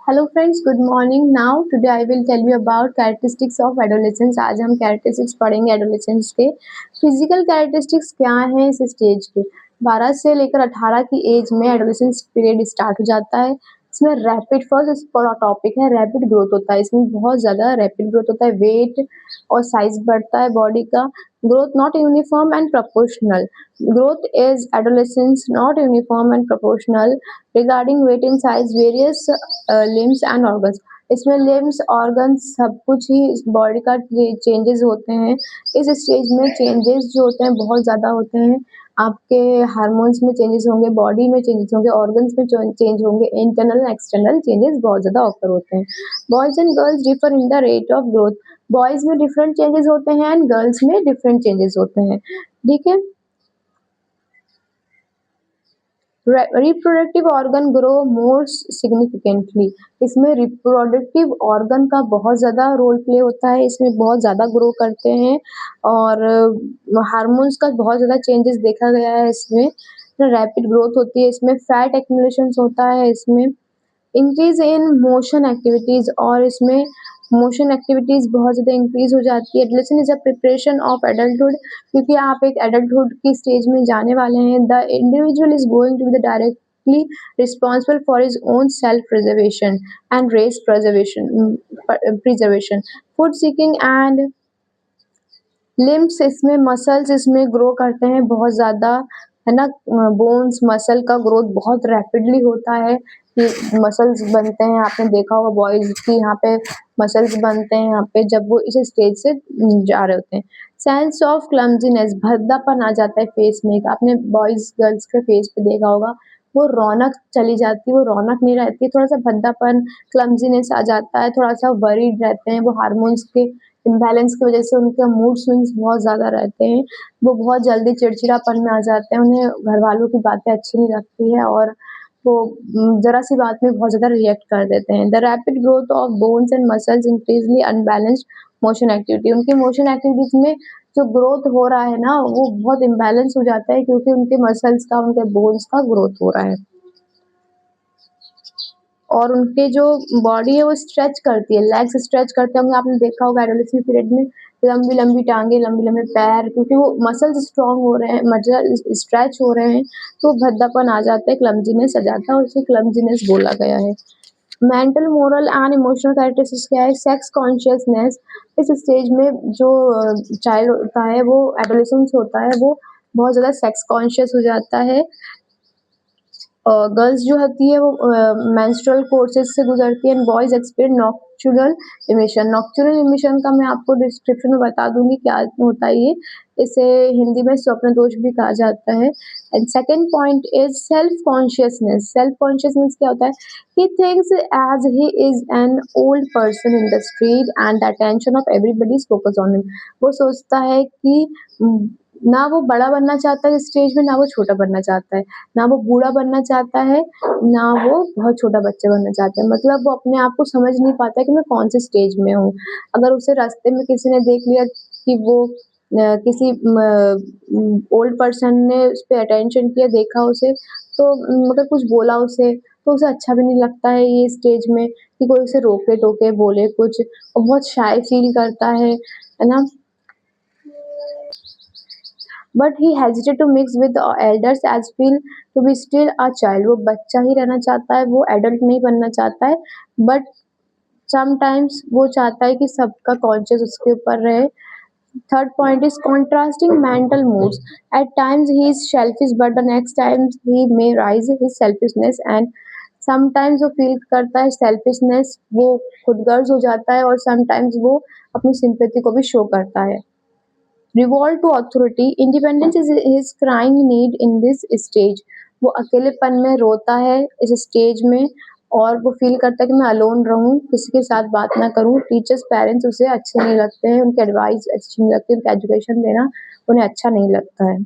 Hello friends, good morning. Now today I will tell you about characteristics of adolescence. आज हम characteristics पढ़ेंगे adolescence के। Physical characteristics क्या हैं इस स्टेज के। 12 से लेकर 18 की एज में एडोलेसेंस पीरियड स्टार्ट हो जाता है। इसमें रैपिड फर्स्ट टॉपिक है, रैपिड ग्रोथ होता है। इसमें बहुत ज़्यादा रैपिड ग्रोथ होता है, वेट और साइज बढ़ता है बॉडी का। Growth not uniform and proportional. growth is adolescence not uniform and proportional regarding weight and size various limbs and organs। इसमें लिम्स ऑर्गन्स सब कुछ ही बॉडी का चेंजेस होते हैं। इस स्टेज में चेंजेस जो होते हैं बहुत ज़्यादा होते हैं। आपके हार्मोन्स में चेंजेस होंगे, बॉडी में चेंजेस होंगे, ऑर्गन्स में चेंज होंगे, इंटरनल एंड एक्सटर्नल चेंजेस बहुत ज़्यादा ऑकर होते हैं। Boys and girls differ in the rate of growth. Boys में डिफरेंट चेंजेस होते हैं एंड गर्ल्स में डिफरेंट चेंजेस होते हैं। ठीक है। Reproductive organ grow more significantly. इसमें रिप्रोडक्टिव ऑर्गन का बहुत ज़्यादा रोल प्ले होता है, इसमें बहुत ज़्यादा ग्रो करते हैं और हार्मोन्स का बहुत ज़्यादा चेंजेस देखा गया है इसमें। रैपिड ग्रोथ होती है इसमें, फैट एक्यूमुलेशंस होता है इसमें, इंक्रीज इन मोशन एक्टिविटीज और इसमें मोशन एक्टिविटीज बहुत ज़्यादा इंक्रीज हो जाती है। Adolescence is a preparation of adulthood, क्योंकि आप एक एडल्टहुड की स्टेज में जाने वाले हैं। The individual is going to be the directly responsible for his own self preservation and race preservation food seeking and limbs. इसमें मसल्स इसमें ग्रो करते हैं बहुत ज़्यादा, है ना। बोन्स मसल का ग्रोथ बहुत रैपिडली होता है कि मसल्स बनते हैं। आपने देखा होगा बॉयज़ की यहाँ पे मसल्स बनते हैं यहाँ पे जब वो इस स्टेज से जा रहे होते हैं। सेंस ऑफ क्लमजीनेस, भद्दापन आ जाता है फेस में। आपने बॉयज़ गर्ल्स के फेस पे देखा होगा, वो रौनक चली जाती है, वो रौनक नहीं रहती, थोड़ा-सा भद्दापन, क्लमजीनेस आ जाता है, थोड़ा-सा वरीड रहते हैं। वो हार्मोन्स के इम्बैलेंस की वजह से उनके मूड स्विंग्स बहुत ज़्यादा रहते हैं। वो बहुत जल्दी चिड़चिड़ापन में आ जाते हैं, उन्हें घरवालों की बातें अच्छी नहीं लगती है और वो ज़रा-सी बात में बहुत ज़्यादा रिएक्ट कर देते हैं। The rapid growth of bones and muscles increasingly unbalanced motion activity. उनकी मोशन एक्टिविटीज़ में जो ग्रोथ हो रहा है ना, वो बहुत इम्बैलेंस हो जाता है क्योंकि उनके मसल्स का, उनके बोन्स का ग्रोथ हो रहा है। और उनके जो बॉडी है वो स्ट्रेच करती है, लेग्स स्ट्रेच करते होंगे, आपने देखा होगा एडोलेसेंस पीरियड में लंबी-लंबी टाँगे, लंबे-लंबे पैर, क्योंकि वो मसल्स स्ट्रॉन्ग हो रहे हैं, मसल स्ट्रेच हो रहे हैं, तो भद्दापन आ जाता है, क्लमज़ीनेस आ जाता है और उसे क्लमज़ीनेस बोला गया है। Mental, moral and emotional characteristics क्या है? Sex consciousness. इस स्टेज में जो चाइल्ड होता है, वो एडोलेसेंस होता है, वो बहुत ज़्यादा सेक्स कॉन्शियस हो जाता है। गर्ल्स जो होती है वो मेंस्ट्रुअल कोर्सेज़ से गुज़रती है and boys experience nocturnal emission. Nocturnal emission का मैं आपको डिस्क्रिप्शन में बता दूँगी क्या होता है ये। इसे हिंदी में स्वप्न दोष भी कहा जाता है। And second point is self consciousness. Self consciousness क्या होता है? He thinks as he is an old person in the street and the attention of everybody is focused on him. वो सोचता है कि ना वो बड़ा बनना चाहता है इस स्टेज में, ना वो छोटा बनना चाहता है। ना वो बूढ़ा बनना चाहता है, ना वो बहुत छोटा बच्चा बनना चाहता है। मतलब वो अपने आप को समझ नहीं पाता है कि मैं कौन-से स्टेज में हूँ। अगर उसे रास्ते में किसी ने देख लिया कि वो किसी ओल्ड पर्सन ने उस पे अटेंशन किया, देखा उसे, तो मतलब कुछ बोला उसे, तो उसे अच्छा भी नहीं लगता है ये स्टेज में कि कोई उसे रोके-टोके, बोले कुछ, और बहुत शाय फ़ील करता है ना? But he hesitate to mix with elders as feel to be still a child. वो बच्चा ही रहना चाहता है, वो एडल्ट नहीं बनना चाहता है। बट समटाइम्स वो चाहता है कि सबका कॉन्शियस उसके ऊपर रहे। Third point is contrasting mental moods. At times he is selfish but the next times he may rise his selfishness and sometimes वो फील करता है सेल्फिशनेस, वो खुदगर्ज हो जाता है और समटाइम्स वो अपनी सिंपैथी को भी शो करता है। Revolt to authority, independence is his crying need in this stage। वो अकेलेपन में रोता है इस स्टेज में और वो फील करता है कि मैं अलोन रहूँ, किसी के साथ बात ना करूँ। टीचर्स, पेरेंट्स उसे अच्छे नहीं लगते हैं, उनकी एडवाइस अच्छी नहीं लगती, उनका एजुकेशन देना उन्हें अच्छा नहीं लगता है।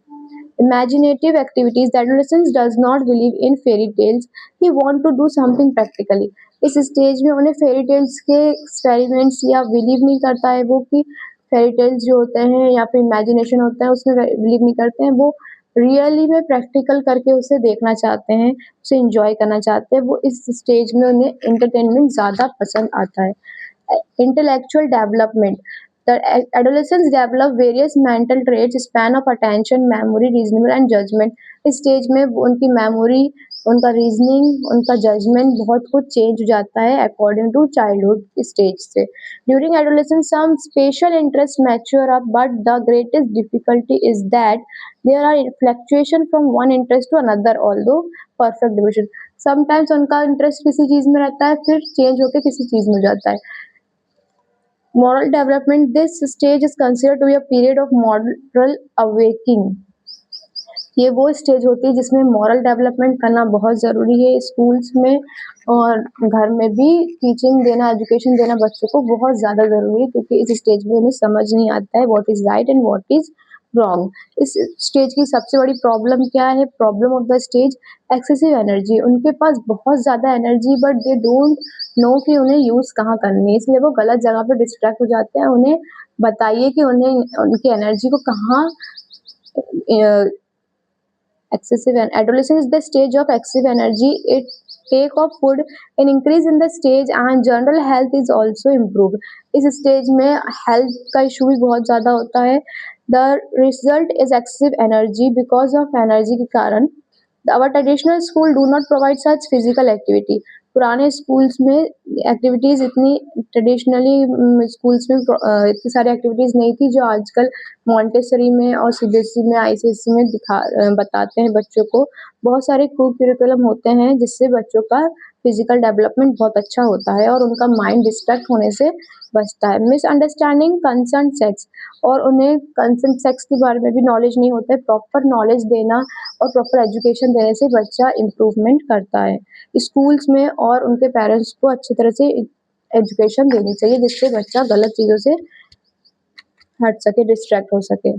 Imaginative activities, the adolescent does not believe in fairy tales, he want to do something practically। इस स्टेज में उन्हें फेरी टेल्स के एक्सपेरिमेंट्स या बिलीव नहीं करता है वो कि फेरी टेल्स जो होते हैं या फिर इमेजिनेशन होता है उसमें बिलीव नहीं करते हैं। वो रियली में प्रैक्टिकल करके उसे देखना चाहते हैं, उसे एन्जॉय करना चाहते हैं, वो इस स्टेज में उन्हें एंटरटेनमेंट ज़्यादा पसंद आता है। Intellectual development. The adolescents develop various mental traits, span of attention, memory, reasoning and judgment. इस स्टेज में उनकी मेमोरी, उनका रीजनिंग, उनका जजमेंट बहुत कुछ चेंज हो जाता है अकॉर्डिंग टू चाइल्डहुड स्टेज से। During adolescence some special interest mature up, but the greatest difficulty is that there are fluctuation from one interest to another although perfect division. Sometimes उनका interest किसी चीज में रहता है, फिर चेंज होकर किसी चीज में हो जाता है। Moral development. This stage is considered to be a period of moral awakening. ये वो स्टेज होती है जिसमें मॉरल डेवलपमेंट करना बहुत ज़रूरी है स्कूल्स में, और घर में भी टीचिंग देना, एजुकेशन देना बच्चों को बहुत ज़्यादा ज़रूरी है, क्योंकि इस स्टेज में उन्हें समझ नहीं आता है what is right and what is wrong. इस स्टेज की सबसे बड़ी प्रॉब्लम क्या है? Problem of the stage excessive energy. उनके पास बहुत ज़्यादा energy, but they don't know कि उन्हें यूज़ कहाँ करनी है, इसलिए वो गलत जगह पे डिस्ट्रैक्ट हो जाते हैं। उन्हें बताइए कि उन्हें उनकी एनर्जी को कहाँ excessive and adolescence is the stage of excessive energy. It take of food an increase in the stage and general health is also improved. इस स्टेज में हेल्थ का इशू भी बहुत ज़्यादा होता है। The result is excessive energy because of energy के कारण our traditional school do not provide such physical activity. पुराने स्कूल्स में एक्टिविटीज़ इतनी ट्रेडिशनली स्कूल्स में इतनी सारी एक्टिविटीज़ नहीं थी जो आजकल मॉन्टेसरी में और सीबीएसई में, आईसीएसई में बताते हैं बच्चों को। बहुत सारे को करिकुलम होते हैं जिससे बच्चों का फिजिकल डेवलपमेंट बहुत अच्छा होता है और उनका माइंड डिस्ट्रैक्ट होने से बचता है। मिसअंडरस्टैंडिंग कंसर्न सेक्स, और उन्हें कंसर्न सेक्स के बारे में भी नॉलेज नहीं होता है। प्रॉपर नॉलेज देना और प्रॉपर एजुकेशन देने से बच्चा इम्प्रूवमेंट करता है। स्कूल्स में और उनके पेरेंट्स को अच्छी तरह से एजुकेशन देनी चाहिए जिससे बच्चा गलत चीज़ों से हट सके, डिस्ट्रैक्ट हो सके।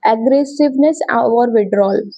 एग्रेसिवनेस और विड्रॉल।